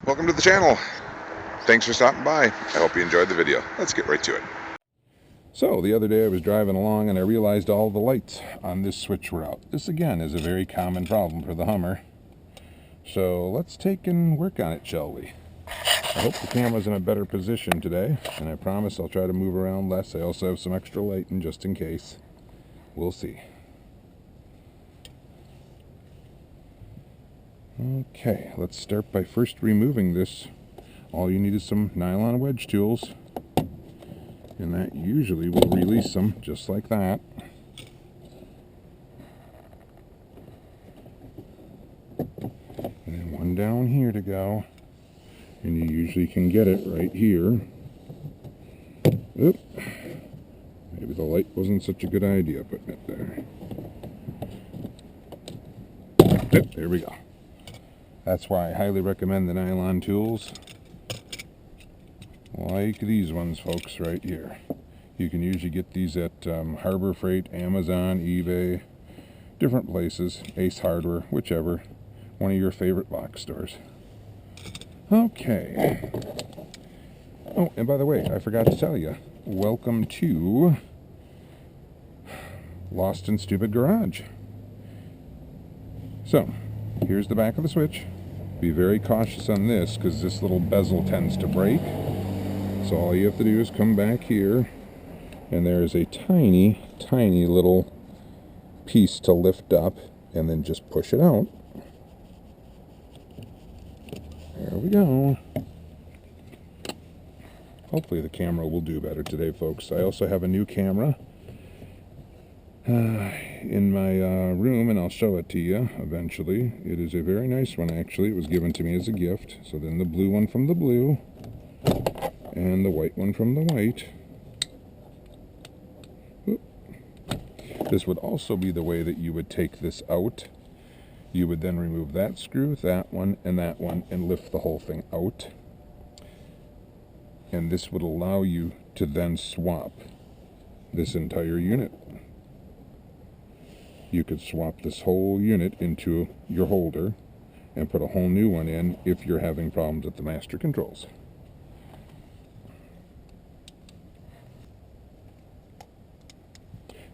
Welcome to the channel. Thanks for stopping by. I hope you enjoyed the video. Let's get right to it. So the other day I was driving along and I realized all the lights on this switch were out. This again is a very common problem for the Hummer. So let's take and work on it, shall we? I hope the camera's in a better position today, and I promise I'll try to move around less. I also have some extra lighting just in case. We'll see. Okay, let's start by first removing this. All you need is some nylon wedge tools, and that usually will release them just like that. And then one down here to go, and you usually can get it right here. Oop. Maybe the light wasn't such a good idea putting it there. Yep, there we go. That's why I highly recommend the nylon tools. Like these ones, folks, right here. You can usually get these at Harbor Freight, Amazon, eBay, different places, Ace Hardware, whichever. One of your favorite lock stores. Okay. Oh, and by the way, I forgot to tell you, welcome to Lost in Stupid Garage. So, here's the back of the switch. Be very cautious on this because this little bezel tends to break. So all you have to do is come back here, and there's a tiny, tiny little piece to lift up, and then just push it out. There we go. Hopefully the camera will do better today, folks. I also have a new camera in my room, and I'll show it to you eventually. It is a very nice one, actually. It was given to me as a gift. So then the blue one from the blue, and the white one from the white. Oop. This would also be the way that you would take this out. You would then remove that screw, that one, and lift the whole thing out. And this would allow you to then swap this entire unit. You could swap this whole unit into your holder and put a whole new one in if you're having problems with the master controls.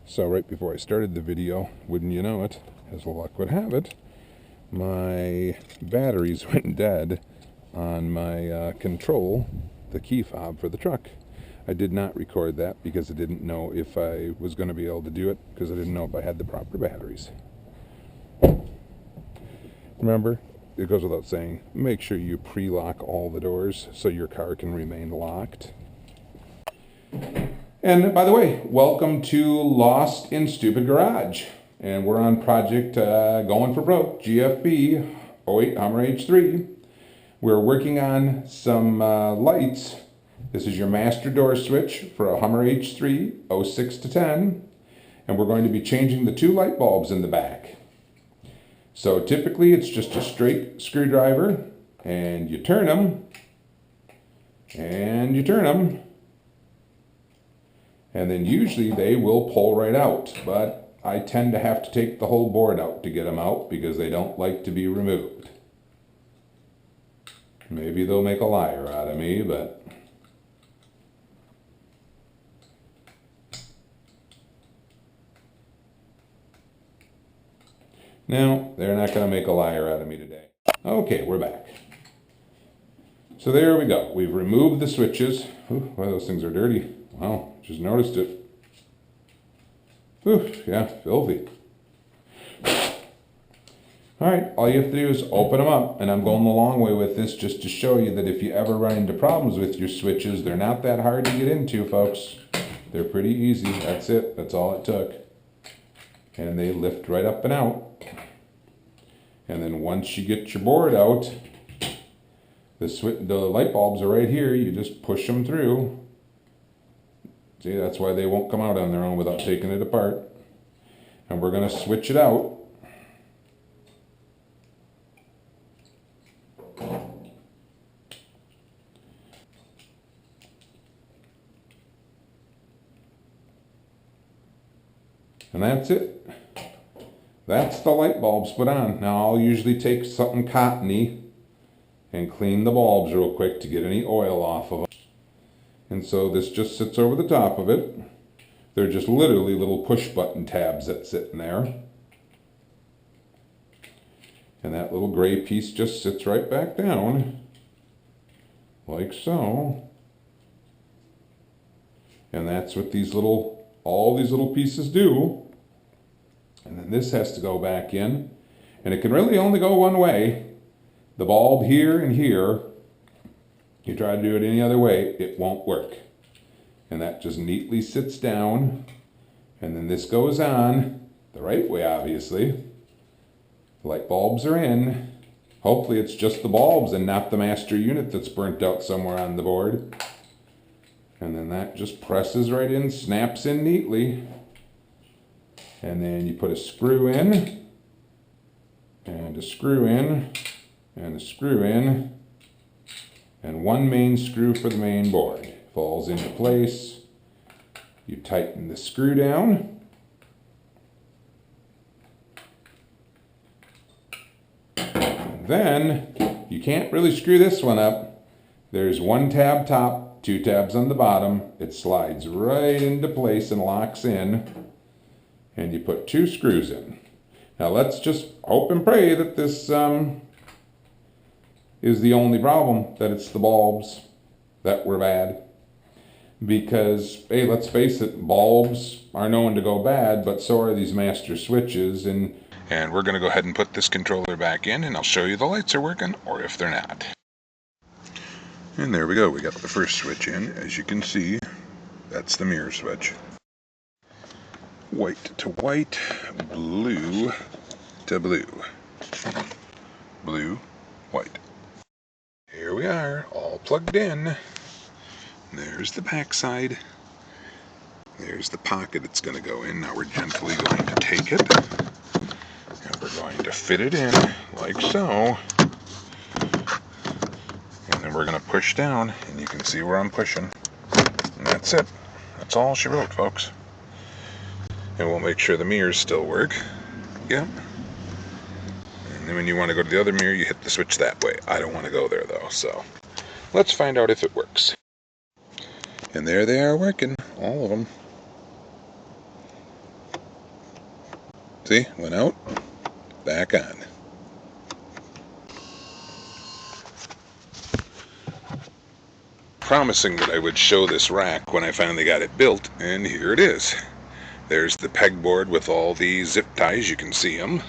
So right before I started the video, wouldn't you know it, as luck would have it, my batteries went dead on my control, the key fob for the truck. I did not record that because I didn't know if I was going to be able to do it, because I didn't know if I had the proper batteries. Remember, it goes without saying, make sure you pre-lock all the doors so your car can remain locked. And by the way, welcome to Lost in Stupid Garage. And we're on project Going for Broke, GFB 08 Hummer H3. We're working on some lights. This is your master door switch for a Hummer H3 06 to 10. And we're going to be changing the two light bulbs in the back. So typically it's just a straight screwdriver, and you turn them, and you turn them. And then usually they will pull right out, but I tend to have to take the whole board out to get them out because they don't like to be removed. Maybe they'll make a liar out of me, but no, they're not going to make a liar out of me today. Okay, we're back. So there we go. We've removed the switches. Ooh, wow, those things are dirty. Wow, just noticed it. Ooh, yeah, filthy. Alright, all you have to do is open them up, and I'm going the long way with this just to show you that if you ever run into problems with your switches, they're not that hard to get into, folks. They're pretty easy. That's it. That's all it took. And they lift right up and out. And then once you get your board out, the light bulbs are right here. You just push them through. See, that's why they won't come out on their own without taking it apart. And we're going to switch it out. And that's it. That's the light bulbs put on. Now I'll usually take something cottony and clean the bulbs real quick to get any oil off of them. And so this just sits over the top of it. They're just literally little push button tabs that sit in there. And that little gray piece just sits right back down, like so. And that's what all these little pieces do. And then this has to go back in. And it can really only go one way. The bulb here and here. You try to do it any other way, it won't work. And that just neatly sits down. And then this goes on the right way, obviously. The light bulbs are in. Hopefully it's just the bulbs and not the master unit that's burnt out somewhere on the board. And then that just presses right in, snaps in neatly. And then you put a screw in, and a screw in, and a screw in, and one main screw for the main board. Falls into place. You tighten the screw down. And then you can't really screw this one up. There's one tab top, two tabs on the bottom. It slides right into place and locks in. And you put two screws in. Now let's just hope and pray that this is the only problem, that it's the bulbs that were bad. Because, hey, let's face it, bulbs are known to go bad, but so are these master switches. And we're going to go ahead and put this controller back in, and I'll show you the lights are working, or if they're not. And there we go, we got the first switch in. As you can see, that's the mirror switch. White to white, blue to blue. Blue, white. Here we are, all plugged in. There's the back side. There's the pocket it's going to go in. Now we're gently going to take it, and we're going to fit it in like so. And then we're going to push down, and you can see where I'm pushing. And that's it. That's all she wrote, folks. And we'll make sure the mirrors still work. Yep. And then when you want to go to the other mirror, you hit the switch that way. I don't want to go there though, so let's find out if it works. And there they are working, all of them. See, went out, back on. Promising that I would show this rack when I finally got it built, and here it is. There's the pegboard with all the zip ties, you can see them.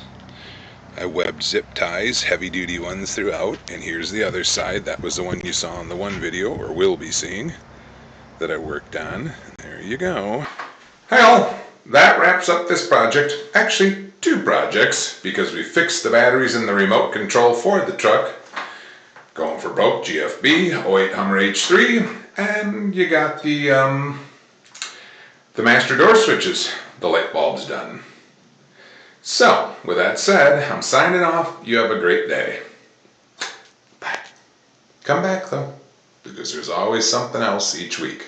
I webbed zip ties, heavy duty ones throughout, and here's the other side. That was the one you saw in the one video, or will be seeing, that I worked on. There you go. Well, that wraps up this project. Actually, two projects, because we fixed the batteries in the remote control for the truck. Going for broke GFB, 08 Hummer H3, and you got the master door switches, the light bulbs done. So, with that said, I'm signing off. You have a great day. Bye. Come back though, because there's always something else each week.